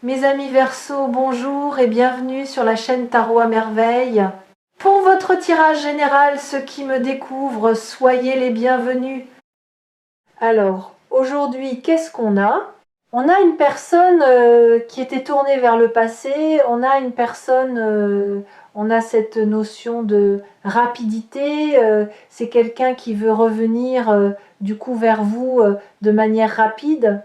Mes amis Verseau, bonjour et bienvenue sur la chaîne Tarot à Merveille. Pour votre tirage général, ceux qui me découvrent, soyez les bienvenus. Alors, aujourd'hui, qu'est-ce qu'on a? On a une personne qui était tournée vers le passé, on a une personne, on a cette notion de rapidité, c'est quelqu'un qui veut revenir du coup vers vous de manière rapide.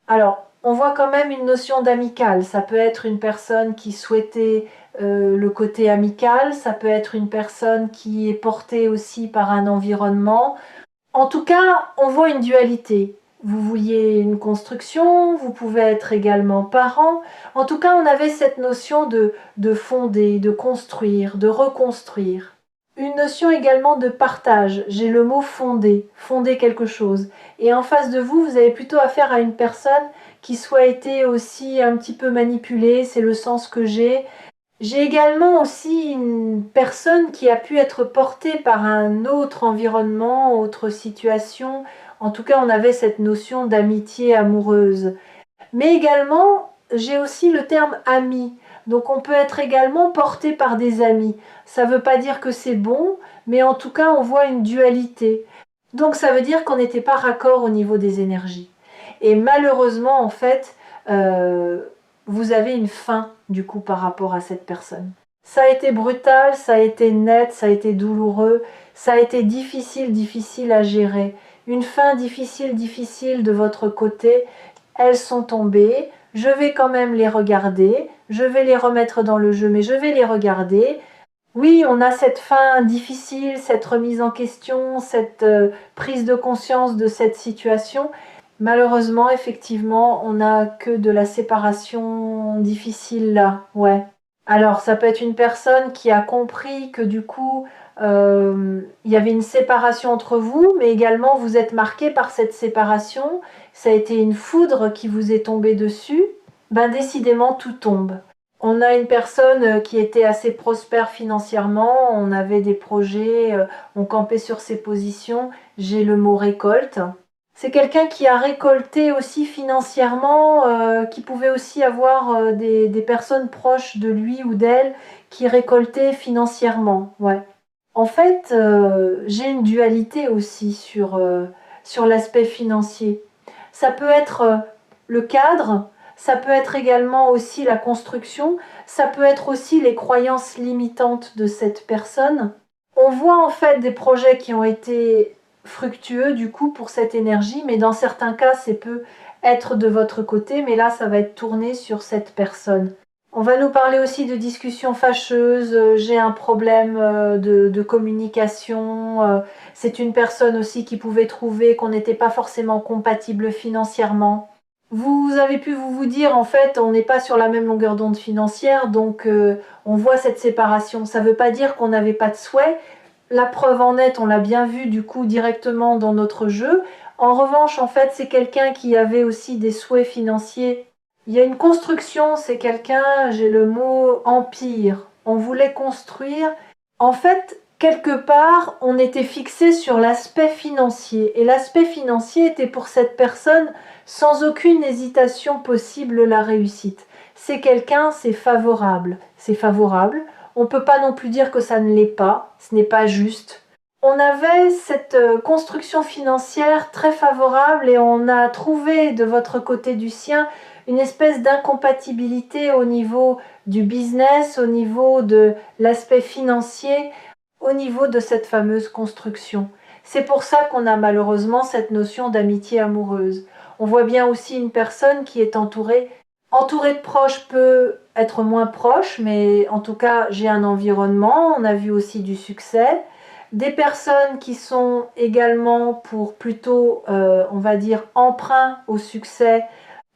Alors, on voit quand même une notion d'amical. Ça peut être une personne qui souhaitait le côté amical, ça peut être une personne qui est portée aussi par un environnement. En tout cas, on voit une dualité. Vous vouliez une construction, vous pouvez être également parent. En tout cas, on avait cette notion de fonder, de construire, de reconstruire. Une notion également de partage. J'ai le mot fonder, fonder quelque chose. Et en face de vous, vous avez plutôt affaire à une personne qui soit été aussi un petit peu manipulée, c'est le sens que j'ai. J'ai également aussi une personne qui a pu être portée par un autre environnement, autre situation. En tout cas, on avait cette notion d'amitié amoureuse. Mais également, j'ai aussi le terme ami. Donc on peut être également porté par des amis. Ça ne veut pas dire que c'est bon, mais en tout cas, on voit une dualité. Donc ça veut dire qu'on n'était pas raccord au niveau des énergies. Et malheureusement, en fait, vous avez une fin du coup par rapport à cette personne. Ça a été brutal, ça a été net, ça a été douloureux, ça a été difficile à gérer. Une fin difficile de votre côté. Elles sont tombées, je vais quand même les regarder, je vais les remettre dans le jeu, mais je vais les regarder. Oui, on a cette fin difficile, cette remise en question, cette prise de conscience de cette situation. Malheureusement, effectivement, on n'a que de la séparation difficile là, ouais. Alors, ça peut être une personne qui a compris que du coup, il y avait une séparation entre vous, mais également vous êtes marqué par cette séparation. Ça a été une foudre qui vous est tombée dessus. Ben, décidément, tout tombe. On a une personne qui était assez prospère financièrement, on avait des projets, on campait sur ses positions. J'ai le mot récolte. C'est quelqu'un qui a récolté aussi financièrement, qui pouvait aussi avoir des personnes proches de lui ou d'elle qui récoltaient financièrement. Ouais. En fait, j'ai une dualité aussi sur l'aspect financier. Ça peut être le cadre, ça peut être également aussi la construction, ça peut être aussi les croyances limitantes de cette personne. On voit en fait des projets qui ont été fructueux du coup pour cette énergie, mais dans certains cas, c'est peut être de votre côté, mais là, ça va être tourné sur cette personne. On va nous parler aussi de discussions fâcheuses, j'ai un problème de communication, c'est une personne aussi qui pouvait trouver qu'on n'était pas forcément compatible financièrement. Vous avez pu vous dire, en fait, on n'est pas sur la même longueur d'onde financière, donc on voit cette séparation. Ça ne veut pas dire qu'on n'avait pas de souhait. La preuve en est, on l'a bien vu du coup directement dans notre jeu. En revanche, en fait, c'est quelqu'un qui avait aussi des souhaits financiers. Il y a une construction, c'est quelqu'un, j'ai le mot empire. On voulait construire. En fait, quelque part, on était fixé sur l'aspect financier. Et l'aspect financier était pour cette personne sans aucune hésitation possible la réussite. C'est quelqu'un, c'est favorable. C'est favorable. On ne peut pas non plus dire que ça ne l'est pas. Ce n'est pas juste. On avait cette construction financière très favorable et on a trouvé de votre côté du sien une espèce d'incompatibilité au niveau du business, au niveau de l'aspect financier, au niveau de cette fameuse construction. C'est pour ça qu'on a malheureusement cette notion d'amitié amoureuse. On voit bien aussi une personne qui est entourée. Entourée de proches peut être moins proche, mais en tout cas, j'ai un environnement. On a vu aussi du succès. Des personnes qui sont également pour plutôt, on va dire, emprunt au succès.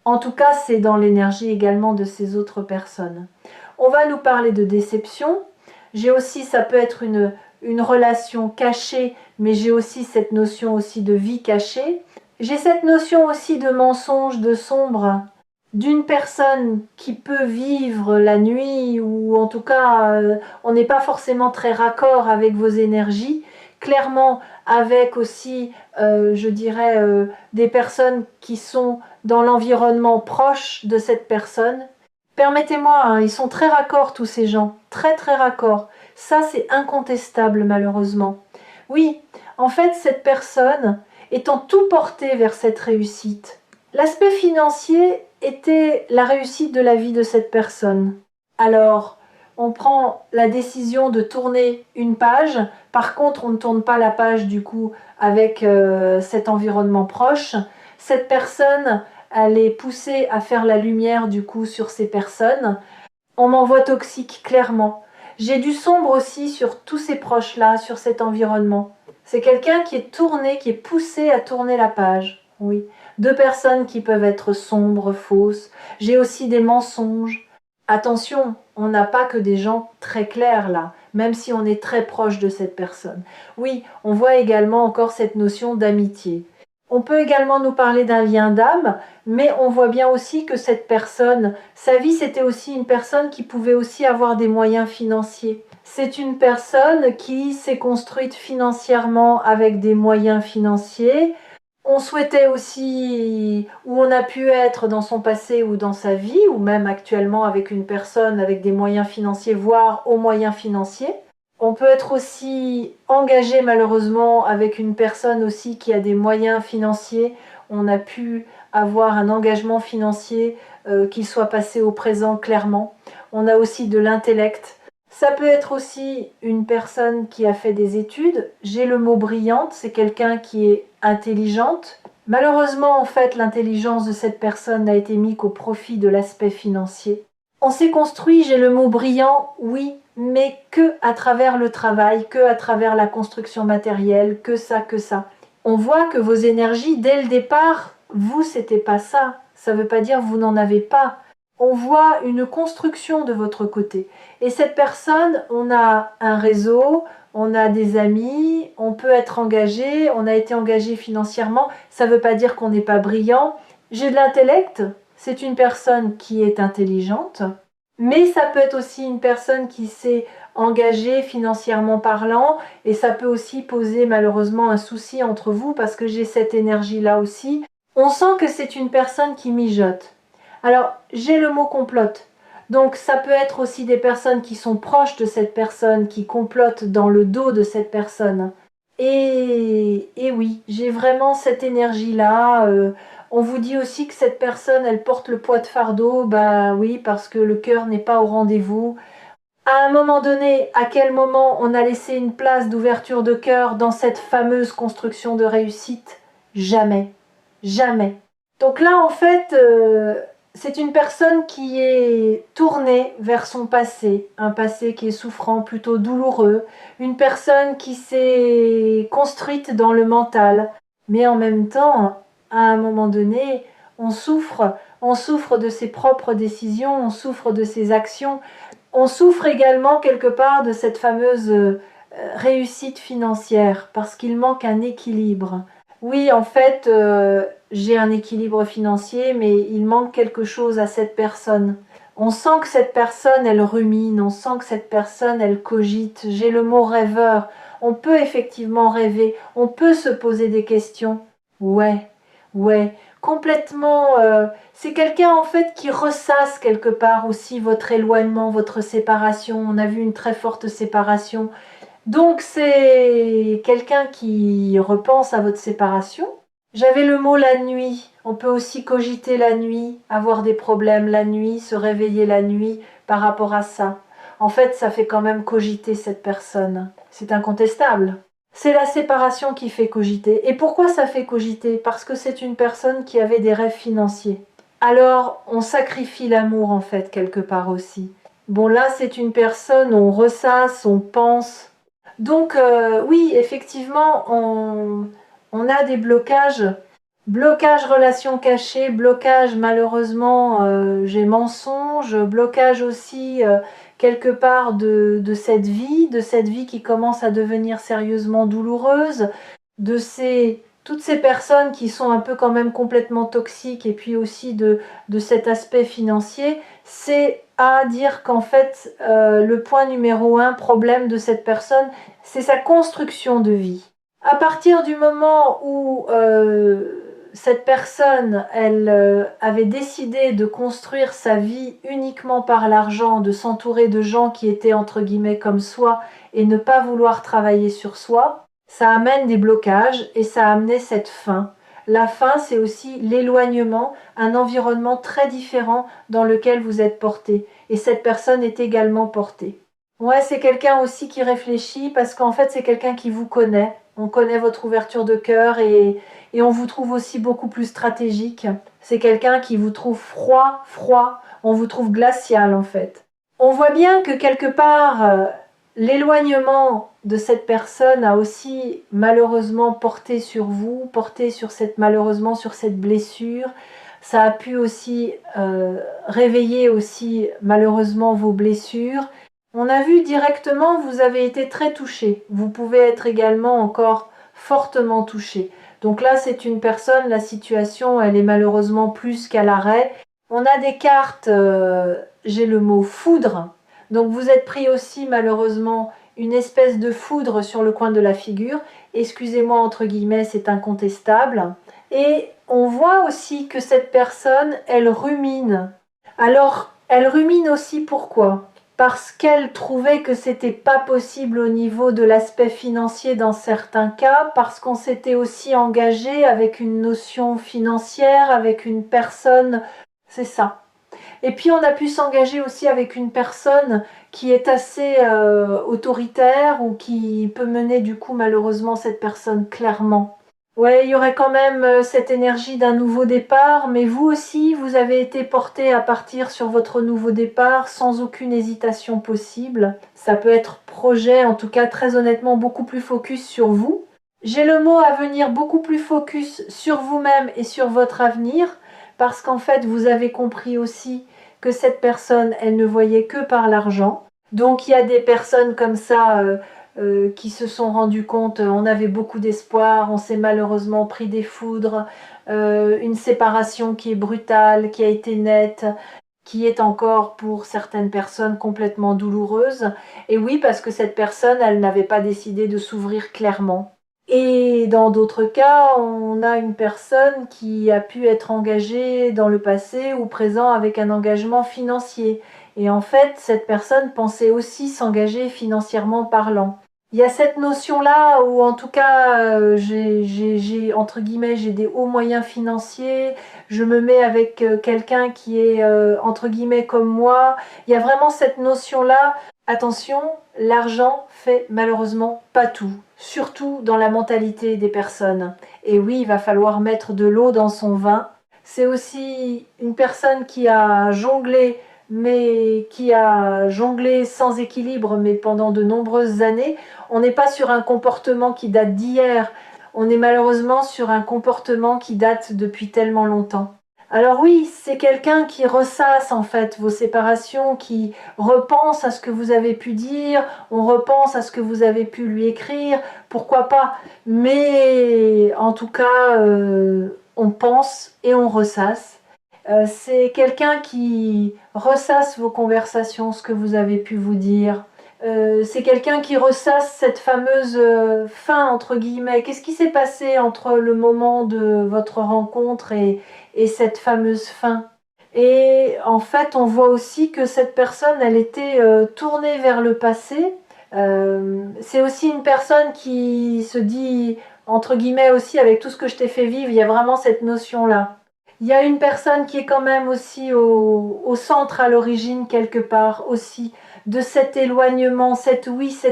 En tout cas, c'est dans l'énergie également de ces autres personnes. On va nous parler de déception. J'ai aussi, ça peut être une relation cachée, mais j'ai aussi cette notion aussi de vie cachée. J'ai cette notion aussi de mensonge, de sombre, d'une personne qui peut vivre la nuit, ou en tout cas, on n'est pas forcément très raccord avec vos énergies. Clairement, avec aussi, je dirais, des personnes qui sont dans l'environnement proche de cette personne. Permettez-moi, hein, ils sont très raccords tous ces gens, très très raccords. Ça, c'est incontestable malheureusement. Oui, en fait, cette personne étant tout portée vers cette réussite. L'aspect financier était la réussite de la vie de cette personne. Alors, on prend la décision de tourner une page. Par contre, on ne tourne pas la page du coup avec cet environnement proche. Cette personne, elle est poussée à faire la lumière du coup sur ces personnes. On m'envoie toxique, clairement. J'ai du sombre aussi sur tous ces proches-là, sur cet environnement. C'est quelqu'un qui est tourné, qui est poussé à tourner la page. Oui. Deux personnes qui peuvent être sombres, fausses. J'ai aussi des mensonges. Attention, on n'a pas que des gens très clairs là, même si on est très proche de cette personne. Oui, on voit également encore cette notion d'amitié. On peut également nous parler d'un lien d'âme, mais on voit bien aussi que cette personne, sa vie, c'était aussi une personne qui pouvait aussi avoir des moyens financiers. C'est une personne qui s'est construite financièrement avec des moyens financiers. On souhaitait aussi où on a pu être dans son passé ou dans sa vie, ou même actuellement avec une personne avec des moyens financiers, voire aux moyens financiers. On peut être aussi engagé malheureusement avec une personne aussi qui a des moyens financiers. On a pu avoir un engagement financier qu'il soit passé au présent clairement. On a aussi de l'intellect. Ça peut être aussi une personne qui a fait des études. J'ai le mot brillante, c'est quelqu'un qui est intelligente. Malheureusement, en fait, l'intelligence de cette personne n'a été mise qu'au profit de l'aspect financier. On s'est construit, j'ai le mot brillant, oui, mais que à travers le travail, que à travers la construction matérielle, que ça, que ça. On voit que vos énergies, dès le départ, vous, c'était pas ça. Ça veut pas dire vous n'en avez pas. On voit une construction de votre côté. Et cette personne, on a un réseau, on a des amis, on peut être engagé, on a été engagé financièrement. Ça veut pas dire qu'on n'est pas brillant. J'ai de l'intellect, c'est une personne qui est intelligente, mais ça peut être aussi une personne qui s'est engagée financièrement parlant, et ça peut aussi poser malheureusement un souci entre vous parce que j'ai cette énergie-là aussi. On sent que c'est une personne qui mijote. Alors, j'ai le mot complote. Donc, ça peut être aussi des personnes qui sont proches de cette personne, qui complotent dans le dos de cette personne. Et oui, j'ai vraiment cette énergie-là. On vous dit aussi que cette personne, elle porte le poids de fardeau. Bah oui, parce que le cœur n'est pas au rendez-vous. À un moment donné, à quel moment on a laissé une place d'ouverture de cœur dans cette fameuse construction de réussite? Jamais. Jamais. Donc là, en fait, c'est une personne qui est tournée vers son passé, un passé qui est souffrant, plutôt douloureux, une personne qui s'est construite dans le mental, mais en même temps, à un moment donné, on souffre de ses propres décisions, on souffre de ses actions, on souffre également quelque part de cette fameuse réussite financière, parce qu'il manque un équilibre. Oui, en fait, j'ai un équilibre financier, mais il manque quelque chose à cette personne. On sent que cette personne, elle rumine, on sent que cette personne, elle cogite. J'ai le mot rêveur. On peut effectivement rêver, on peut se poser des questions. Ouais, ouais, complètement. C'est quelqu'un en fait qui ressasse quelque part aussi votre éloignement, votre séparation. On a vu une très forte séparation. Donc c'est quelqu'un qui repense à votre séparation. J'avais le mot la nuit. On peut aussi cogiter la nuit, avoir des problèmes la nuit, se réveiller la nuit par rapport à ça. En fait, ça fait quand même cogiter cette personne. C'est incontestable. C'est la séparation qui fait cogiter. Et pourquoi ça fait cogiter? Parce que c'est une personne qui avait des rêves financiers. Alors, on sacrifie l'amour en fait quelque part aussi. Bon là, c'est une personne, on ressasse, on pense. Donc oui, effectivement, on a des blocages. Blocage relation cachée, blocage malheureusement, j'ai mensonge, blocage aussi quelque part de cette vie qui commence à devenir sérieusement douloureuse, toutes ces personnes qui sont un peu quand même complètement toxiques, et puis aussi de cet aspect financier, c'est à dire qu'en fait, le point numéro un problème de cette personne, c'est sa construction de vie. À partir du moment où cette personne, elle avait décidé de construire sa vie uniquement par l'argent, de s'entourer de gens qui étaient entre guillemets comme soi et ne pas vouloir travailler sur soi, ça amène des blocages et ça a amené cette faim. La faim, c'est aussi l'éloignement, un environnement très différent dans lequel vous êtes porté. Et cette personne est également portée. Ouais, c'est quelqu'un aussi qui réfléchit parce qu'en fait, c'est quelqu'un qui vous connaît. On connaît votre ouverture de cœur et on vous trouve aussi beaucoup plus stratégique. C'est quelqu'un qui vous trouve froid, on vous trouve glacial en fait. On voit bien que quelque part, l'éloignement de cette personne a aussi malheureusement porté sur vous, porté sur malheureusement sur cette blessure. Ça a pu aussi réveiller aussi malheureusement vos blessures. On a vu directement, vous avez été très touché. Vous pouvez être également encore fortement touché. Donc là, c'est une personne, la situation, elle est malheureusement plus qu'à l'arrêt. On a des cartes, j'ai le mot foudre. Donc vous êtes pris aussi malheureusement une espèce de foudre sur le coin de la figure. Excusez-moi, entre guillemets, c'est incontestable. Et on voit aussi que cette personne, elle rumine. Alors, elle rumine aussi pourquoi ? Parce qu'elle trouvait que c'était pas possible au niveau de l'aspect financier dans certains cas, parce qu'on s'était aussi engagé avec une notion financière, avec une personne, c'est ça. Et puis on a pu s'engager aussi avec une personne qui est assez autoritaire ou qui peut mener du coup malheureusement cette personne clairement. Ouais, il y aurait quand même cette énergie d'un nouveau départ, mais vous aussi, vous avez été porté à partir sur votre nouveau départ sans aucune hésitation possible. Ça peut être projet, en tout cas très honnêtement, beaucoup plus focus sur vous. J'ai le mot à venir beaucoup plus focus sur vous-même et sur votre avenir, parce qu'en fait, vous avez compris aussi que cette personne, elle ne voyait que par l'argent. Donc il y a des personnes comme ça qui se sont rendues compte, on avait beaucoup d'espoir, on s'est malheureusement pris des foudres, une séparation qui est brutale, qui a été nette, qui est encore pour certaines personnes complètement douloureuse. Et oui, parce que cette personne, elle n'avait pas décidé de s'ouvrir clairement. Et dans d'autres cas, on a une personne qui a pu être engagée dans le passé ou présent avec un engagement financier. Et en fait, cette personne pensait aussi s'engager financièrement parlant. Il y a cette notion-là où, en tout cas, entre guillemets, j'ai des hauts moyens financiers, je me mets avec quelqu'un qui est, entre guillemets, comme moi. Il y a vraiment cette notion-là. Attention, l'argent fait malheureusement pas tout, surtout dans la mentalité des personnes. Et oui, il va falloir mettre de l'eau dans son vin. C'est aussi une personne qui a jonglé, mais qui a jonglé sans équilibre, mais pendant de nombreuses années. On n'est pas sur un comportement qui date d'hier, on est malheureusement sur un comportement qui date depuis tellement longtemps. Alors oui, c'est quelqu'un qui ressasse en fait vos séparations, qui repense à ce que vous avez pu dire, on repense à ce que vous avez pu lui écrire, pourquoi pas. Mais en tout cas, on pense et on ressasse. C'est quelqu'un qui ressasse vos conversations, ce que vous avez pu vous dire. C'est quelqu'un qui ressasse cette fameuse fin, entre guillemets. Qu'est-ce qui s'est passé entre le moment de votre rencontre et cette fameuse fin? Et en fait, on voit aussi que cette personne, elle était tournée vers le passé. C'est aussi une personne qui se dit, entre guillemets aussi, avec tout ce que je t'ai fait vivre, il y a vraiment cette notion-là. Il y a une personne qui est quand même aussi au centre, à l'origine, quelque part aussi, de cet éloignement, cette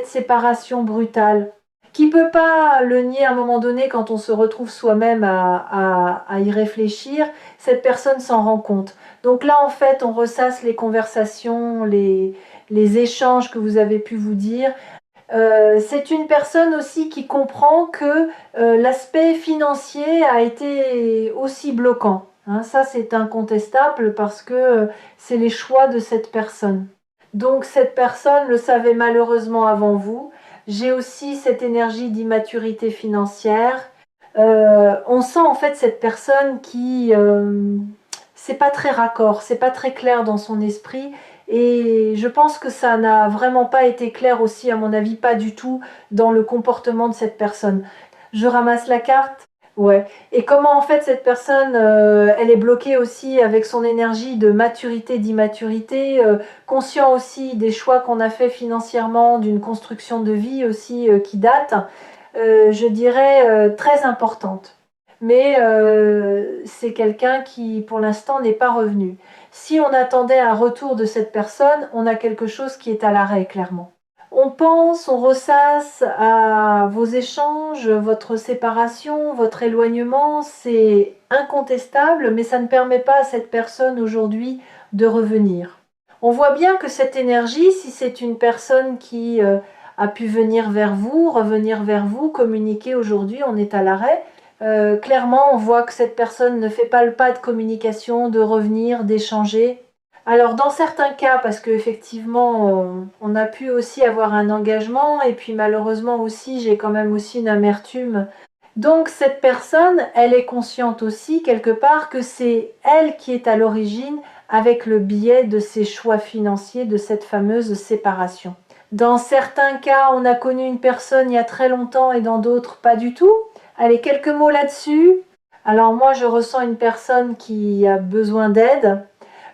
séparation brutale, qui peut pas le nier à un moment donné quand on se retrouve soi-même à y réfléchir, cette personne s'en rend compte. Donc là, en fait, on ressasse les conversations, les échanges que vous avez pu vous dire. C'est une personne aussi qui comprend que l'aspect financier a été aussi bloquant. Hein, ça, c'est incontestable parce que c'est les choix de cette personne. Donc cette personne le savait malheureusement avant vous. J'ai aussi cette énergie d'immaturité financière. On sent en fait cette personne qui c'est pas très raccord, c'est pas très clair dans son esprit. Et je pense que ça n'a vraiment pas été clair aussi, à mon avis, pas du tout dans le comportement de cette personne. Je ramasse la carte. Ouais. Et comment en fait cette personne, elle est bloquée aussi avec son énergie de maturité, d'immaturité, conscient aussi des choix qu'on a fait financièrement, d'une construction de vie aussi qui date, je dirais très importante. Mais c'est quelqu'un qui pour l'instant n'est pas revenu. Si on attendait un retour de cette personne, on a quelque chose qui est à l'arrêt clairement. On pense, on ressasse à vos échanges, votre séparation, votre éloignement, c'est incontestable, mais ça ne permet pas à cette personne aujourd'hui de revenir. On voit bien que cette énergie, si c'est une personne qui a pu venir vers vous, revenir vers vous, communiquer aujourd'hui, on est à l'arrêt. Clairement, on voit que cette personne ne fait pas le pas de communication, de revenir, d'échanger. Alors dans certains cas, parce qu'effectivement, on a pu aussi avoir un engagement et puis malheureusement aussi, j'ai quand même aussi une amertume. Donc cette personne, elle est consciente aussi quelque part que c'est elle qui est à l'origine avec le biais de ses choix financiers, de cette fameuse séparation. Dans certains cas, on a connu une personne il y a très longtemps et dans d'autres pas du tout. Allez, quelques mots là-dessus. Alors moi, je ressens une personne qui a besoin d'aide,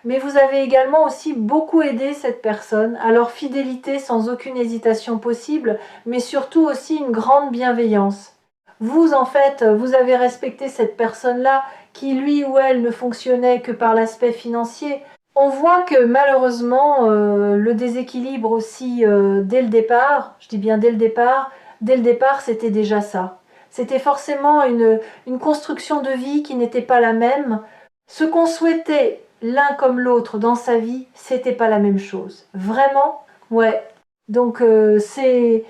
mais vous avez également aussi beaucoup aidé cette personne. Alors fidélité sans aucune hésitation possible, mais surtout aussi une grande bienveillance. Vous, en fait, vous avez respecté cette personne-là qui, lui ou elle, ne fonctionnait que par l'aspect financier. On voit que malheureusement, le déséquilibre aussi dès le départ, je dis bien dès le départ, c'était déjà ça. C'était forcément une construction de vie qui n'était pas la même. Ce qu'on souhaitait l'un comme l'autre dans sa vie, c'était pas la même chose. Vraiment, ouais. Donc c'est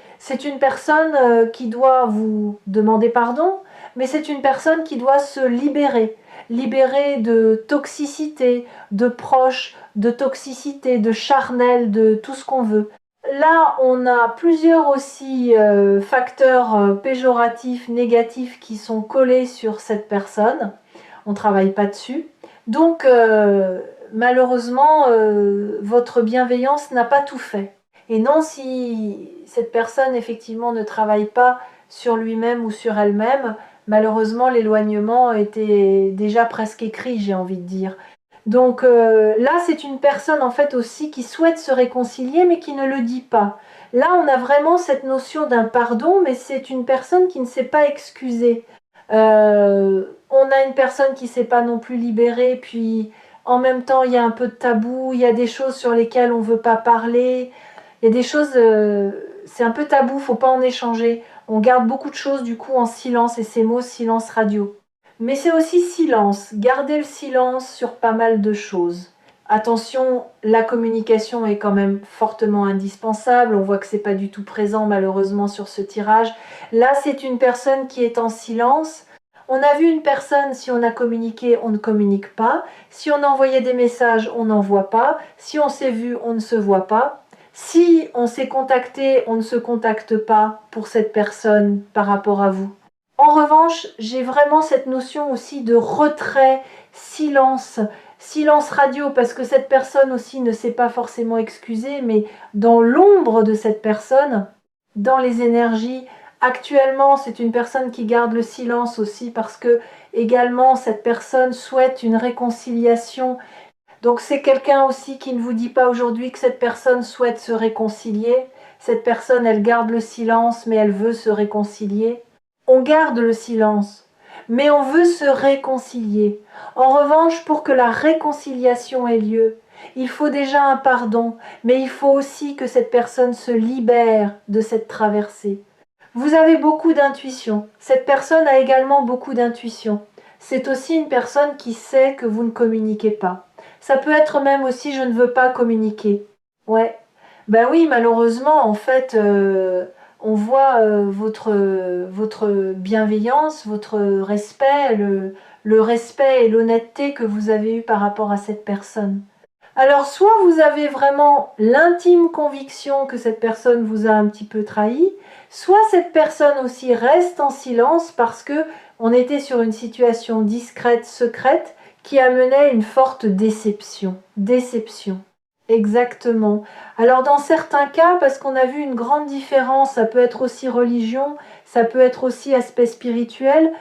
une personne qui doit vous demander pardon, mais c'est une personne qui doit se libérer, libérer de toxicité, de proches, de toxicité, de charnel, de tout ce qu'on veut. Là, on a plusieurs aussi facteurs péjoratifs, négatifs qui sont collés sur cette personne. On ne travaille pas dessus. Donc, malheureusement, votre bienveillance n'a pas tout fait. Et non, si cette personne, effectivement, ne travaille pas sur lui-même ou sur elle-même, malheureusement, l'éloignement était déjà presque écrit, j'ai envie de dire. Donc là, c'est une personne, en fait, aussi qui souhaite se réconcilier, mais qui ne le dit pas. Là, on a vraiment cette notion d'un pardon, mais c'est une personne qui ne s'est pas excusée. On a une personne qui ne s'est pas non plus libérée, puis en même temps, il y a un peu de tabou, il y a des choses sur lesquelles on ne veut pas parler, il y a des choses, c'est un peu tabou, faut pas en échanger. On garde beaucoup de choses du coup en silence, et ces mots silence radio. Mais c'est aussi silence, garder le silence sur pas mal de choses. Attention, la communication est quand même fortement indispensable. On voit que c'est pas du tout présent malheureusement sur ce tirage. Là, c'est une personne qui est en silence. On a vu une personne, si on a communiqué, on ne communique pas. Si on a envoyé des messages, on n'envoie pas. Si on s'est vu, on ne se voit pas. Si on s'est contacté, on ne se contacte pas pour cette personne par rapport à vous. En revanche, j'ai vraiment cette notion aussi de retrait, silence, silence radio, parce que cette personne aussi ne s'est pas forcément excusée, mais dans l'ombre de cette personne, dans les énergies, actuellement, c'est une personne qui garde le silence aussi, parce que également cette personne souhaite une réconciliation. Donc c'est quelqu'un aussi qui ne vous dit pas aujourd'hui que cette personne souhaite se réconcilier. Cette personne, elle garde le silence, mais elle veut se réconcilier. On garde le silence, mais on veut se réconcilier. En revanche, pour que la réconciliation ait lieu, il faut déjà un pardon, mais il faut aussi que cette personne se libère de cette traversée. Vous avez beaucoup d'intuition. Cette personne a également beaucoup d'intuition. C'est aussi une personne qui sait que vous ne communiquez pas. Ça peut être même aussi je ne veux pas communiquer. Ouais. Ben oui, malheureusement, en fait, on voit votre bienveillance, votre respect, le respect et l'honnêteté que vous avez eu par rapport à cette personne. Alors, soit vous avez vraiment l'intime conviction que cette personne vous a un petit peu trahi, soit cette personne aussi reste en silence parce que on était sur une situation discrète, secrète, qui amenait une forte déception. Déception. Exactement. Alors dans certains cas, parce qu'on a vu une grande différence, ça peut être aussi religion, ça peut être aussi aspect spirituel,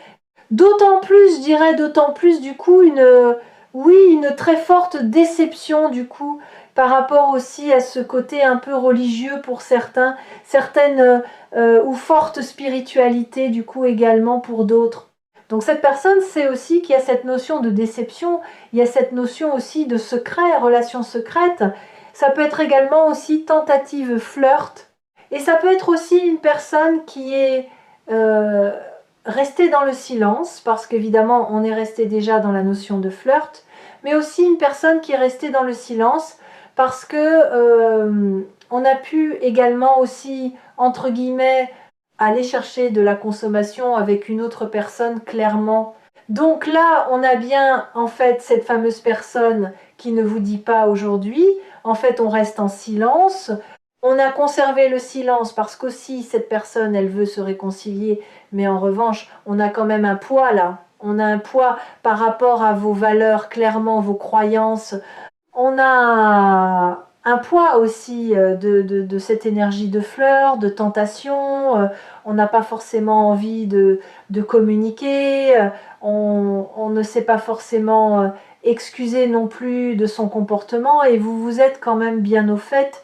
D'autant plus, je dirais, d'autant plus du coup, oui, une très forte déception du coup, par rapport aussi à ce côté un peu religieux pour certains, certaines ou forte spiritualité du coup également pour d'autres. Donc cette personne sait aussi qu'il y a cette notion de déception, il y a cette notion aussi de secret, relation secrète. Ça peut être également aussi tentative flirt, et ça peut être aussi une personne qui est euh, restée dans le silence, parce qu'évidemment on est resté déjà dans la notion de flirt, mais aussi une personne qui est restée dans le silence parce que on a pu également aussi, entre guillemets, aller chercher de la consommation avec une autre personne clairement. Donc là, on a bien en fait cette fameuse personne qui ne vous dit pas aujourd'hui. En fait, on reste en silence. On a conservé le silence parce qu'aussi cette personne, elle veut se réconcilier, mais en revanche, on a quand même un poids là. On a un poids par rapport à vos valeurs, clairement, vos croyances. On a un poids aussi de cette énergie de fleurs, de tentation. On n'a pas forcément envie de communiquer. On ne sait pas forcément excuser non plus de son comportement et vous vous êtes quand même bien au fait.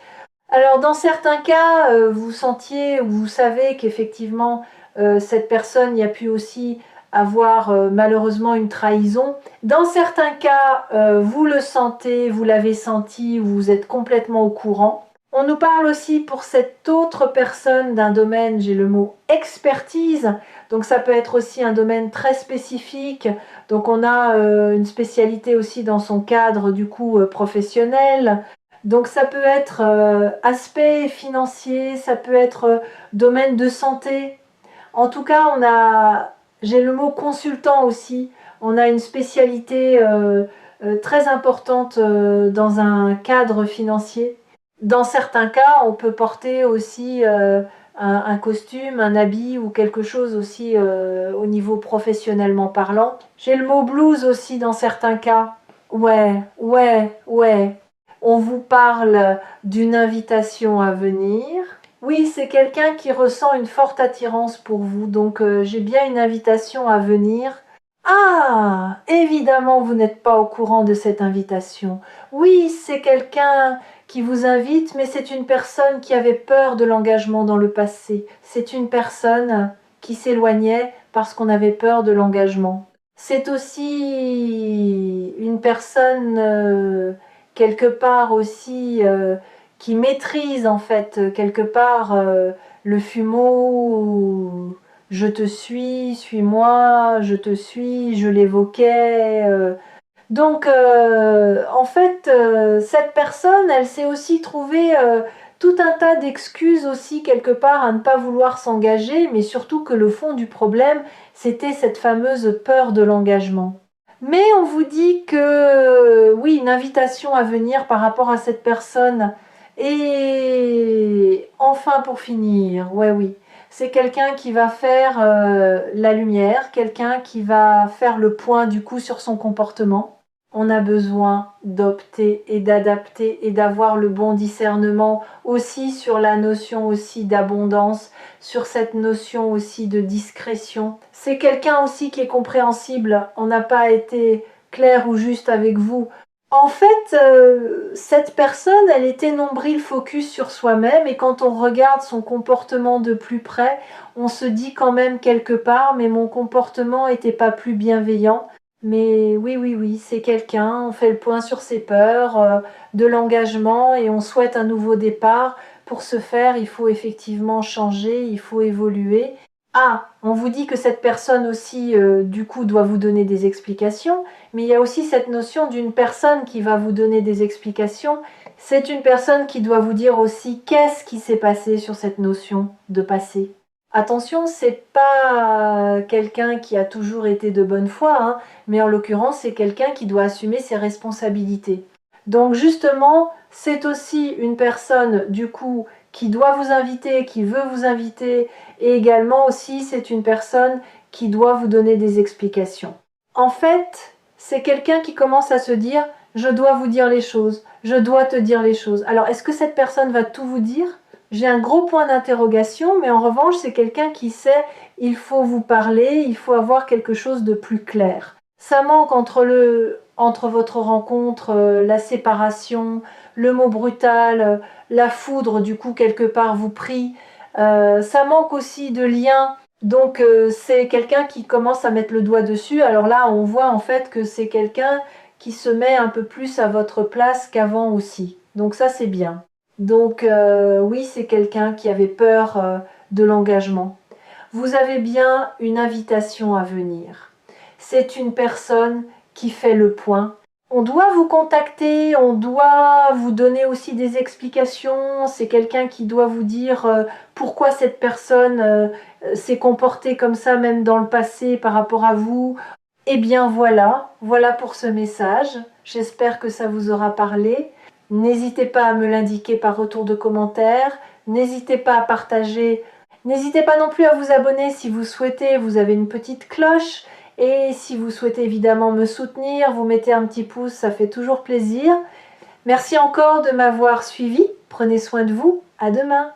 Alors dans certains cas, vous sentiez ou vous savez qu'effectivement cette personne y a pu aussi avoir malheureusement une trahison. Dans certains cas, vous le sentez, vous l'avez senti, vous êtes complètement au courant. On nous parle aussi pour cette autre personne d'un domaine, j'ai le mot expertise, donc ça peut être aussi un domaine très spécifique, donc on a une spécialité aussi dans son cadre du coup professionnel, donc ça peut être aspect financier, ça peut être domaine de santé. En tout cas, j'ai le mot consultant aussi. On a une spécialité très importante dans un cadre financier. Dans certains cas, on peut porter aussi un costume, un habit ou quelque chose aussi au niveau professionnellement parlant. J'ai le mot blues aussi dans certains cas. Ouais, ouais, ouais. On vous parle d'une invitation à venir. Oui, c'est quelqu'un qui ressent une forte attirance pour vous, donc j'ai bien une invitation à venir. Ah, évidemment, vous n'êtes pas au courant de cette invitation. Oui, c'est quelqu'un qui vous invite, mais c'est une personne qui avait peur de l'engagement dans le passé. C'est une personne qui s'éloignait parce qu'on avait peur de l'engagement. C'est aussi une personne quelque part aussi qui maîtrise en fait quelque part le fumeau. Je te suis-moi, je te suis, je l'évoquais. Donc, en fait, cette personne, elle s'est aussi trouvée tout un tas d'excuses aussi quelque part à ne pas vouloir s'engager, mais surtout que le fond du problème, c'était cette fameuse peur de l'engagement. Mais on vous dit que, oui, une invitation à venir par rapport à cette personne. Et enfin, pour finir, ouais, oui, c'est quelqu'un qui va faire la lumière, quelqu'un qui va faire le point du coup sur son comportement. On a besoin d'opter et d'adapter et d'avoir le bon discernement aussi sur la notion aussi d'abondance, sur cette notion aussi de discrétion. C'est quelqu'un aussi qui est compréhensible. On n'a pas été clair ou juste avec vous. En fait, cette personne, elle était nombril focus sur soi-même et quand on regarde son comportement de plus près, on se dit quand même quelque part, mais mon comportement n'était pas plus bienveillant. Mais oui, oui, oui, c'est quelqu'un, on fait le point sur ses peurs, de l'engagement et on souhaite un nouveau départ. Pour ce faire, il faut effectivement changer, il faut évoluer. Ah, on vous dit que cette personne aussi, du coup, doit vous donner des explications, mais il y a aussi cette notion d'une personne qui va vous donner des explications. C'est une personne qui doit vous dire aussi qu'est-ce qui s'est passé sur cette notion de passé. Attention, c'est pas quelqu'un qui a toujours été de bonne foi, hein, mais en l'occurrence, c'est quelqu'un qui doit assumer ses responsabilités. Donc justement, c'est aussi une personne, du coup, qui doit vous inviter, qui veut vous inviter, et également aussi, c'est une personne qui doit vous donner des explications. En fait, c'est quelqu'un qui commence à se dire, je dois vous dire les choses, je dois te dire les choses. Alors, est-ce que cette personne va tout vous dire? J'ai un gros point d'interrogation, mais en revanche, c'est quelqu'un qui sait, il faut vous parler, il faut avoir quelque chose de plus clair. Ça manque entre votre rencontre, la séparation, le mot brutal, la foudre, du coup, quelque part, vous prie. Ça manque aussi de lien. Donc, c'est quelqu'un qui commence à mettre le doigt dessus. Alors là, on voit en fait que c'est quelqu'un qui se met un peu plus à votre place qu'avant aussi. Donc ça, c'est bien. Donc oui, c'est quelqu'un qui avait peur de l'engagement. Vous avez bien une invitation à venir. C'est une personne qui fait le point. On doit vous contacter, on doit vous donner aussi des explications. C'est quelqu'un qui doit vous dire pourquoi cette personne s'est comportée comme ça même dans le passé par rapport à vous. Eh bien voilà, voilà pour ce message. J'espère que ça vous aura parlé. N'hésitez pas à me l'indiquer par retour de commentaire. N'hésitez pas à partager. N'hésitez pas non plus à vous abonner si vous souhaitez. Vous avez une petite cloche. Et si vous souhaitez évidemment me soutenir, vous mettez un petit pouce, ça fait toujours plaisir. Merci encore de m'avoir suivi. Prenez soin de vous. À demain.